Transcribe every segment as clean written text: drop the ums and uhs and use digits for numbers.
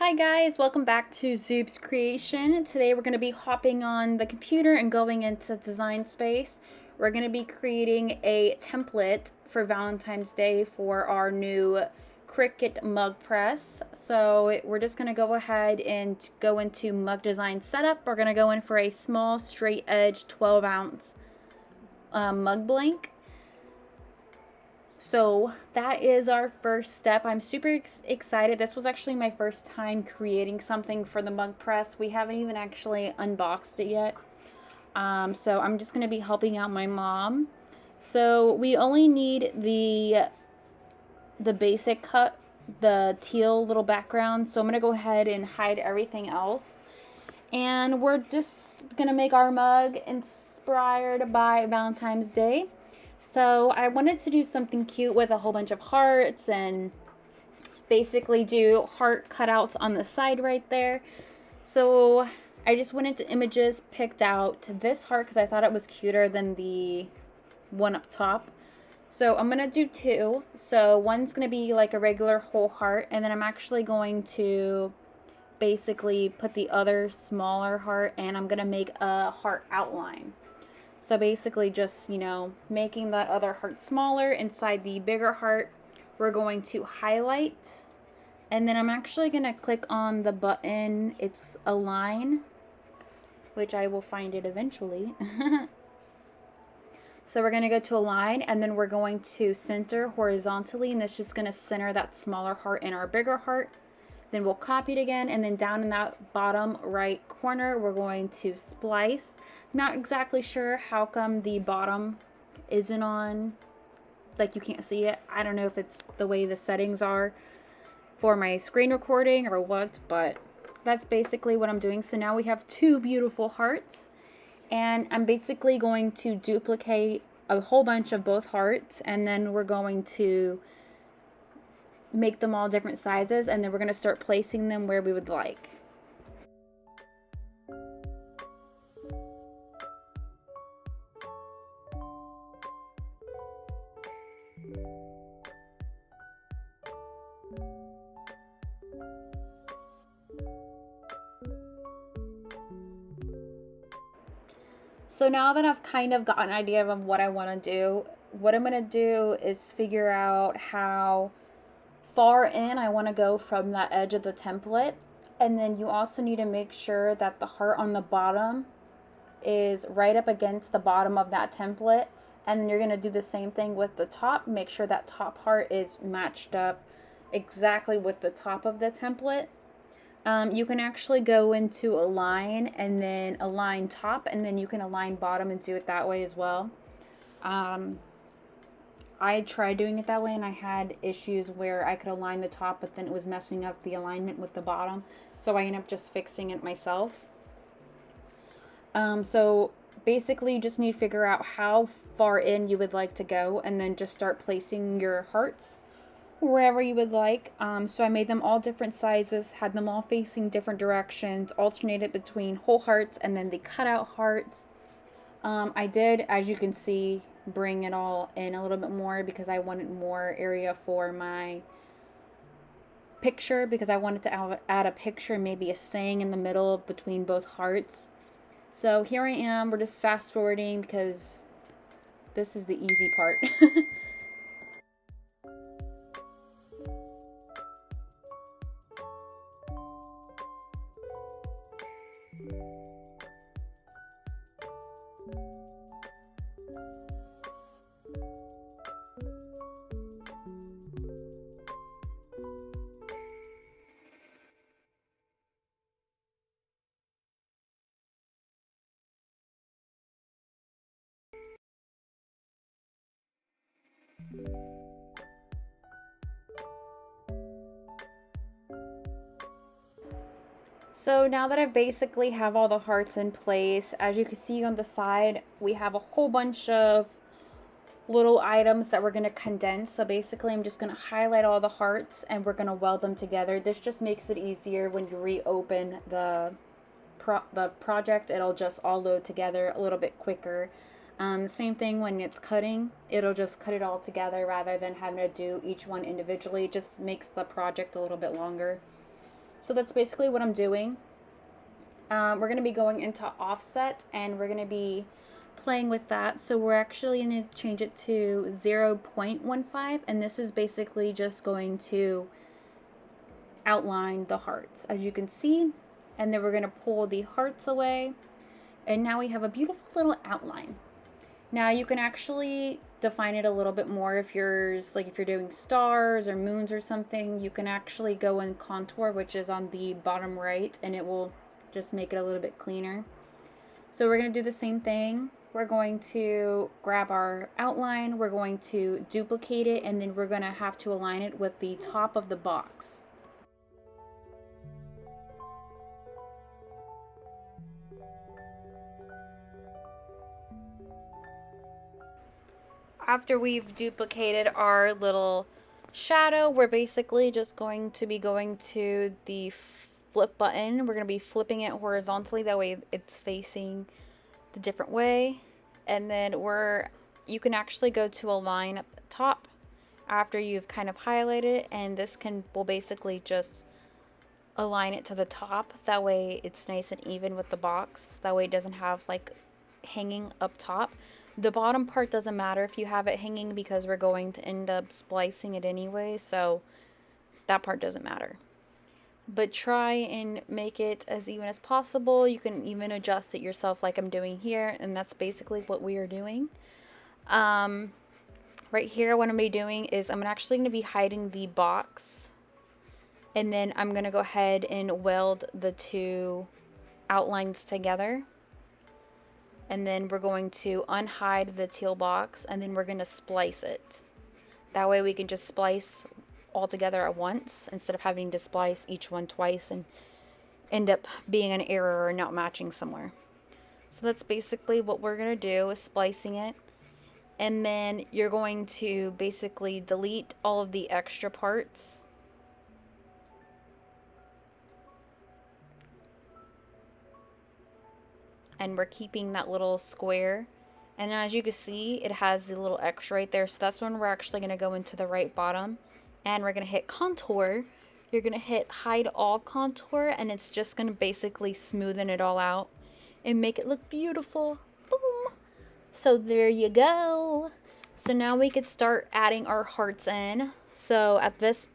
Hi guys, welcome back to Zubes Creation. Today we're going to be hopping on the computer and going into Design Space. We're going to be creating a template for Valentine's Day for our new Cricut mug press. So we're just going to go ahead and go into mug design setup. We're going to go in for a small straight edge 12 ounce mug blank. So that is our first step. I'm super excited. This was actually my first time creating something for the mug press. We haven't even actually unboxed it yet. So I'm just going to be helping out my mom. So we only need the basic cut, the teal little background. So I'm going to go ahead and hide everything else. And we're just going to make our mug inspired by Valentine's Day. So I wanted to do something cute with a whole bunch of hearts and basically do heart cutouts on the side right there. So I just went into images, picked out this heart because I thought it was cuter than the one up top. So I'm going to do two. So one's going to be like a regular whole heart, and then I'm actually going to basically put the other smaller heart, and I'm going to make a heart outline. So basically just, making that other heart smaller inside the bigger heart. We're going to highlight. And then I'm actually going to click on the button. It's align, which I will find it eventually. So we're going to go to align, and then we're going to center horizontally. And that's just going to center that smaller heart in our bigger heart. Then we'll copy it again, and then down in that bottom right corner, we're going to splice. Not exactly sure how come the bottom isn't on, like you can't see it. I don't know if it's the way the settings are for my screen recording or what, but that's basically what I'm doing. So now we have two beautiful hearts, and I'm basically going to duplicate a whole bunch of both hearts, and then we're going to make them all different sizes, and then we're going to start placing them where we would like. So now that I've kind of got an idea of what I want to do, what I'm going to do is figure out how far in I want to go from that edge of the template. And then you also need to make sure that the heart on the bottom is right up against the bottom of that template. And then you're going to do the same thing with the top. Make sure that top heart is matched up exactly with the top of the template. You can actually go into align and then align top, and then you can align bottom and do it that way as well. I tried doing it that way, and I had issues where I could align the top, but then it was messing up the alignment with the bottom. So I ended up just fixing it myself. So basically you just need to figure out how far in you would like to go, and then just start placing your hearts wherever you would like. So I made them all different sizes, had them all facing different directions, alternated between whole hearts and then the cutout hearts. I did, as you can see, bring it all in a little bit more because I wanted more area for my picture, because I wanted to add a picture, maybe a saying in the middle between both hearts. So here I am. We're just fast forwarding because this is the easy part. So now that I basically have all the hearts in place, as you can see on the side, we have a whole bunch of little items that we're going to condense. So basically I'm just going to highlight all the hearts and we're going to weld them together. This just makes it easier when you reopen the project. It'll just all load together a little bit quicker. Same thing when it's cutting, it'll just cut it all together rather than having to do each one individually. It just makes the project a little bit longer. So that's basically what I'm doing. We're going to be going into offset, and we're going to be playing with that. So we're actually going to change it to 0.15, and this is basically just going to outline the hearts, as you can see. And then we're going to pull the hearts away, and now we have a beautiful little outline. Now you can actually define it a little bit more if you're doing stars or moons or something. You can actually go in contour, which is on the bottom right, and it will just make it a little bit cleaner. So we're going to do the same thing. We're going to grab our outline, we're going to duplicate it, and then we're going to have to align it with the top of the box. After we've duplicated our little shadow, we're basically just going to be going to the flip button. We're going to be flipping it horizontally, that way it's facing the different way. And then you can actually go to align up the top after you've kind of highlighted it, and this will basically just align it to the top. That way it's nice and even with the box. That way it doesn't have like hanging up top. The bottom part doesn't matter if you have it hanging, because we're going to end up splicing it anyway, so that part doesn't matter. But try and make it as even as possible. You can even adjust it yourself like I'm doing here, and that's basically what we are doing. Right here, what I'm going to be doing is I'm actually going to be hiding the box, and then I'm going to go ahead and weld the two outlines together. And then we're going to unhide the teal box, and then we're going to splice it. That way we can just splice all together at once instead of having to splice each one twice and end up being an error or not matching somewhere. So that's basically what we're going to do, is splicing it. And then you're going to basically delete all of the extra parts. And we're keeping that little square, and as you can see, it has the little X right there. So that's when we're actually going to go into the right bottom, and we're going to hit contour. You're going to hit hide all contour, and it's just going to basically smoothen it all out and make it look beautiful. Boom. So there you go. So now we could start adding our hearts in. So at this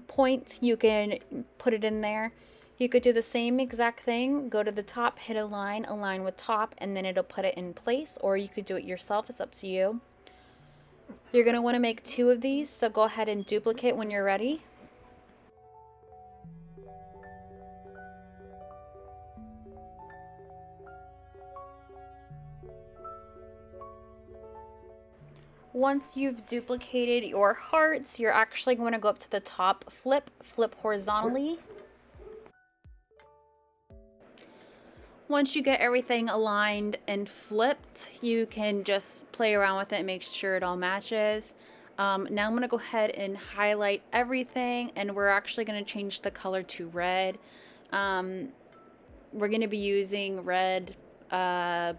point you can put it in there. You could do the same exact thing, go to the top, hit align with top, and then it'll put it in place, or you could do it yourself, it's up to you. You're going to want to make 2 of these, so go ahead and duplicate when you're ready. Once you've duplicated your hearts, you're actually going to go up to the top, flip horizontally. Once you get everything aligned and flipped, you can just play around with it and make sure it all matches. Now I'm going to go ahead and highlight everything, and we're actually going to change the color to red. We're going to be using red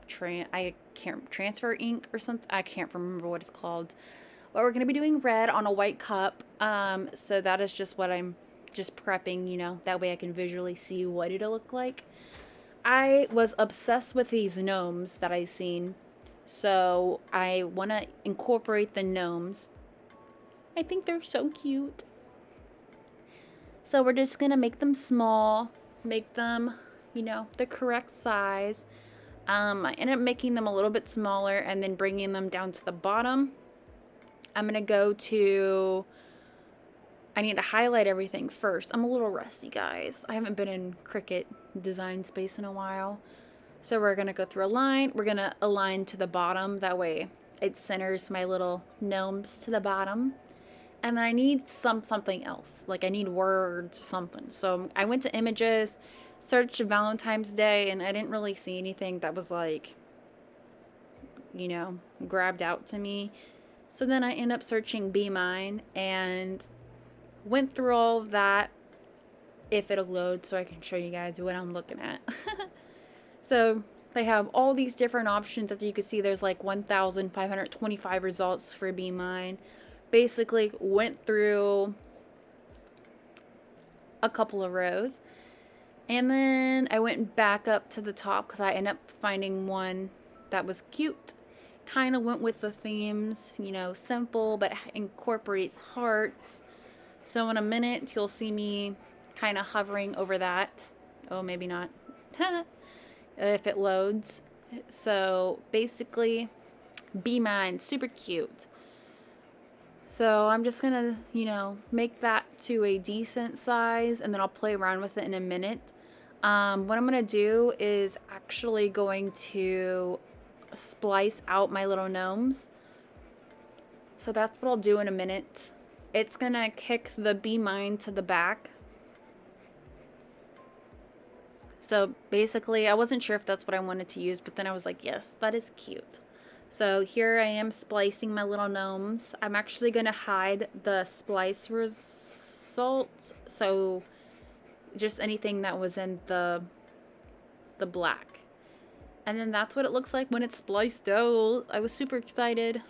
transfer ink or something. I can't remember what it's called. But we're going to be doing red on a white cup. So that is just what I'm just prepping, you know, that way I can visually see what it'll look like. I was obsessed with these gnomes that I've seen, so I want to incorporate the gnomes. I think they're so cute. So we're just going to make them small, make them, you know, the correct size. I ended up making them a little bit smaller and then bringing them down to the bottom. I'm going to go to... I need to highlight everything first. I'm a little rusty, guys. I haven't been in Cricut design space in a while. So we're going to go through a line. We're going to align to the bottom. That way it centers my little gnomes to the bottom. And then I need something else. Like I need words or something. So I went to images, searched Valentine's Day, and I didn't really see anything that was like, you know, grabbed out to me. So then I end up searching Be Mine and went through all of that, if it'll load so I can show you guys what I'm looking at. So they have all these different options. As you can see, there's like 1,525 results for Be Mine. Basically went through a couple of rows, And then I went back up to the top because I ended up finding one that was cute. Kind of went with the themes, you know, simple but incorporates hearts. So in a minute, you'll see me kind of hovering over that. Oh, maybe not. If it loads. So basically, be mine, super cute. So I'm just gonna, you know, make that to a decent size, and then I'll play around with it in a minute. What I'm gonna do is actually going to splice out my little gnomes. So that's what I'll do in a minute. It's gonna kick the Be Mine to the back. So basically, I wasn't sure if that's what I wanted to use, but then I was like, yes, that is cute. So here I am splicing my little gnomes. I'm actually gonna hide the splice results, so just anything that was in the black. And then that's what it looks like when it's spliced out. I was super excited.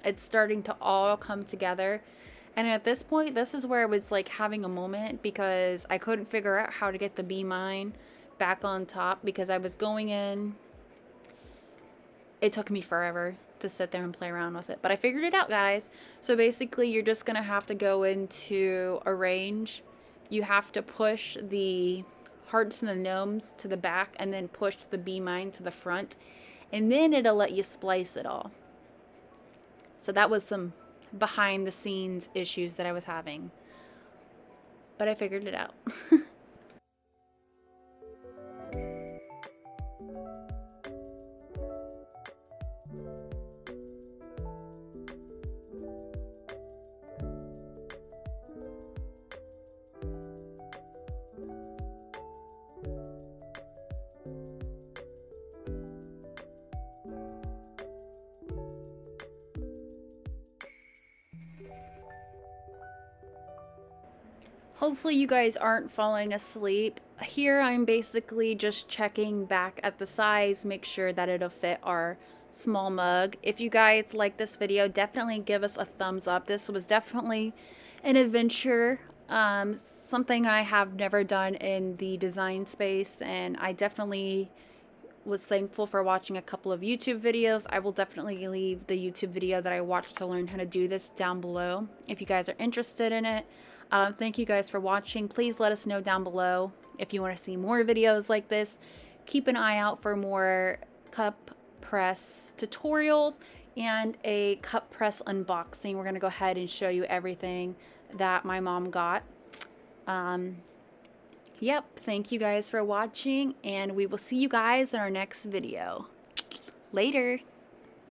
It's starting to all come together. And at this point, this is where I was like having a moment because I couldn't figure out how to get the Be Mine back on top because I was going in. It took me forever to sit there and play around with it, but I figured it out, guys. So basically, you're just gonna have to go into arrange. You have to push the hearts and the gnomes to the back and then push the Be Mine to the front, and then it'll let you splice it all. So that was some behind the scenes issues that I was having, but I figured it out. Hopefully you guys aren't falling asleep. Here I'm basically just checking back at the size, make sure that it'll fit our small mug. If you guys like this video, definitely give us a thumbs up. This was definitely an adventure, something I have never done in the design space, and I definitely was thankful for watching a couple of YouTube videos. I will definitely leave the YouTube video that I watched to learn how to do this down below if you guys are interested in it. Thank you guys for watching. Please let us know down below if you want to see more videos like this. Keep an eye out for more cup press tutorials and a cup press unboxing. We're going to go ahead and show you everything that my mom got. Yep, thank you guys for watching, and we will see you guys in our next video. Later!